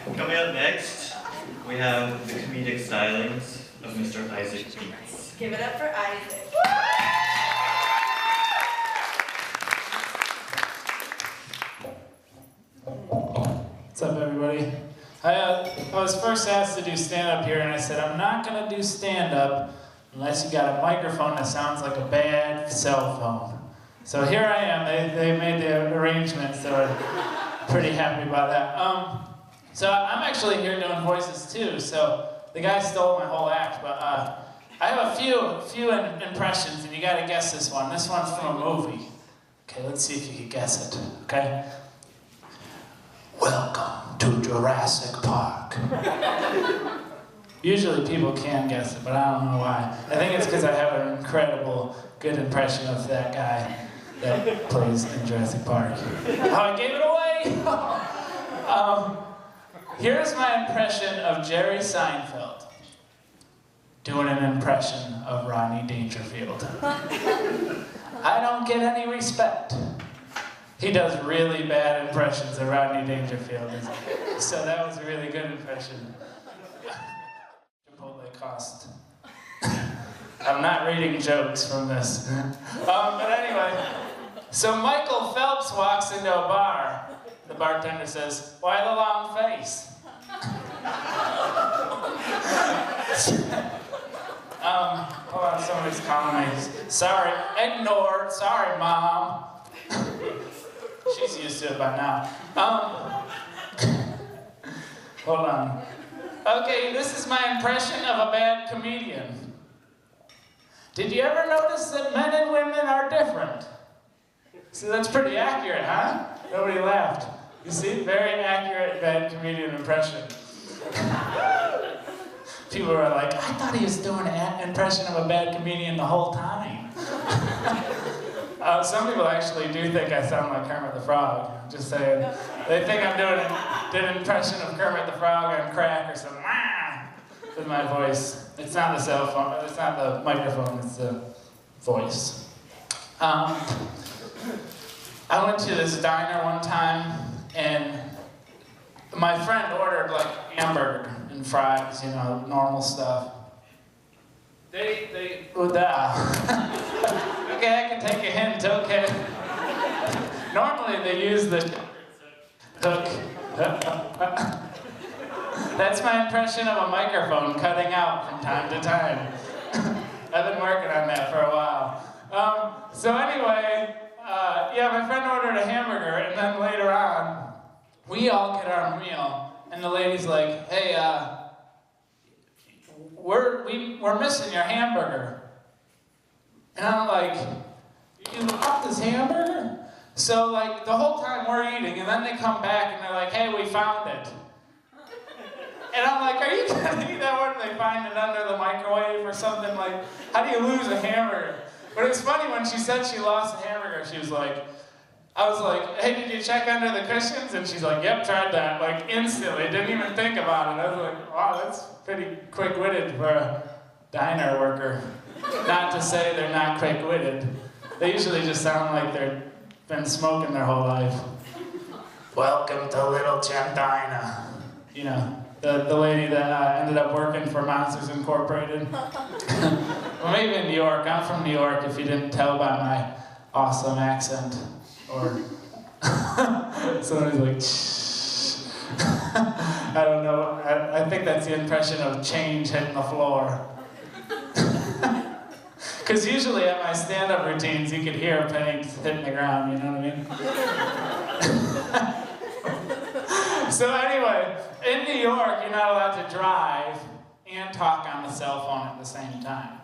Coming up next, we have the comedic stylings of Mr. Isaac Beats. Give it up for Isaac. What's up, everybody? I was first asked to do stand-up here, and I said, I'm not going to do stand-up unless you got a microphone that sounds like a bad cell phone. So here I am. They made the arrangements, so I'm pretty happy about that. So I'm actually here doing voices too, so the guy stole my whole act, but I have a few impressions, and you got to guess this one. This one's from a movie. Okay, let's see if you can guess it, okay? Welcome to Jurassic Park. Usually people can guess it, but I don't know why. I think it's because I have an incredible good impression of that guy that plays in Jurassic Park. Oh, I gave it away! Here's my impression of Jerry Seinfeld doing an impression of Rodney Dangerfield. I don't get any respect. He does really bad impressions of Rodney Dangerfield. So that was a really good impression. Chipotle cost. I'm not reading jokes from this. But anyway, so Michael Phelps walks into a bar. The bartender says, "Why the long face?" Hold on, somebody's calling me. Sorry, ignored. Sorry, Mom. She's used to it by now. Hold on. Okay, this is my impression of a bad comedian. Did you ever notice that men and women are different? See, that's pretty accurate, huh? Nobody laughed. You see, very accurate bad comedian impression. People were like, I thought he was doing an impression of a bad comedian the whole time. Some people actually do think I sound like Kermit the Frog. Just saying. They think I'm did an impression of Kermit the Frog on crack or something. With my voice. It's not the cell phone, it's not the microphone, it's the voice. I went to this diner one time, and my friend ordered like hamburger and fries, you know, normal stuff. Okay, I can take a hint, okay. Normally they use the hook. That's my impression of a microphone cutting out from time to time. I've been working on that for a while. So anyway, yeah, my friend ordered a hamburger, and then later on, we all get our meal, and the lady's like, hey, we're missing your hamburger. And I'm like, you left this hamburger? So like, the whole time we're eating, and then they come back, and they're like, hey, we found it. And I'm like, are you kidding me? That one, they find it under the microwave or something? Like, how do you lose a hamburger? But it's funny, when she said she lost a hamburger, she was like, I was like, hey, did you check under the cushions? And she's like, yep, tried that. Like, instantly, didn't even think about it. I was like, wow, that's pretty quick-witted for a diner worker. Not to say they're not quick-witted. They usually just sound like they've been smoking their whole life. Welcome to Little Gem Diner. You know. The lady that ended up working for Monsters Incorporated. Well, maybe in New York. I'm from New York, if you didn't tell by my awesome accent. Or somebody's like, shh. I don't know. I think that's the impression of change hitting the floor. Because usually at my stand-up routines, you could hear pennies hitting the ground, you know what I mean? So anyway, in New York, you're not allowed to drive and talk on the cell phone at the same time,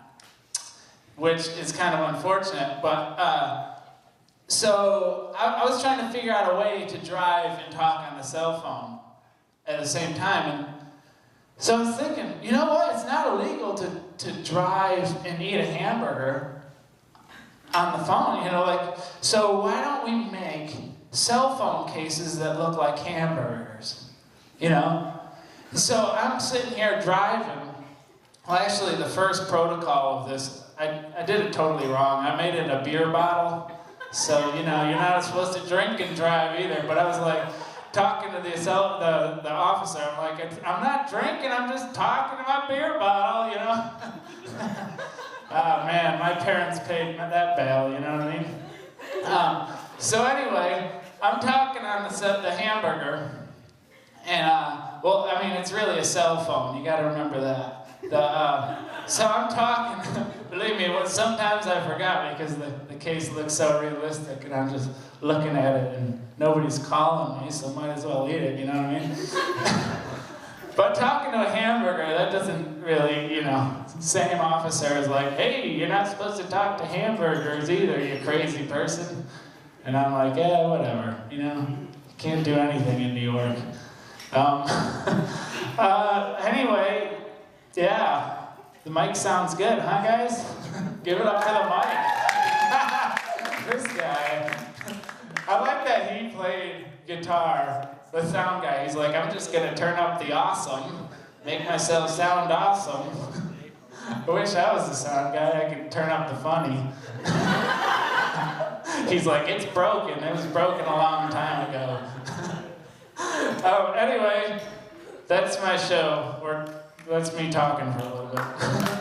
which is kind of unfortunate, but so I was trying to figure out a way to drive and talk on the cell phone at the same time, and so I was thinking, you know what, it's not illegal to drive and eat a hamburger on the phone, you know, like, so why don't we make cell phone cases that look like hamburgers, you know? So I'm sitting here driving. Well, actually, the first protocol of this, I did it totally wrong. I made it a beer bottle. So, you know, you're not supposed to drink and drive either. But I was like, talking to the officer. I'm like, I'm not drinking, I'm just talking to my beer bottle, you know? Oh man, my parents paid that bail, you know what I mean? So anyway, I'm talking on the hamburger, and well, I mean, it's really a cell phone, you gotta remember that. So I'm talking, believe me, sometimes I forgot because the case looks so realistic and I'm just looking at it and nobody's calling me, so might as well eat it, you know what I mean? But talking to a hamburger, that doesn't really, you know, same officer is like, hey, you're not supposed to talk to hamburgers either, you crazy person. And I'm like, yeah, whatever, you know, can't do anything in New York. Anyway, yeah, the mic sounds good, huh guys? Give it up to the mic. This guy, I like that he played guitar, the sound guy. He's like, I'm just gonna turn up the awesome, make myself sound awesome. I wish I was the sound guy, I could turn up the funny. He's like, it's broken, it was broken a long time ago. Anyway, that's my show. That's me talking for a little bit.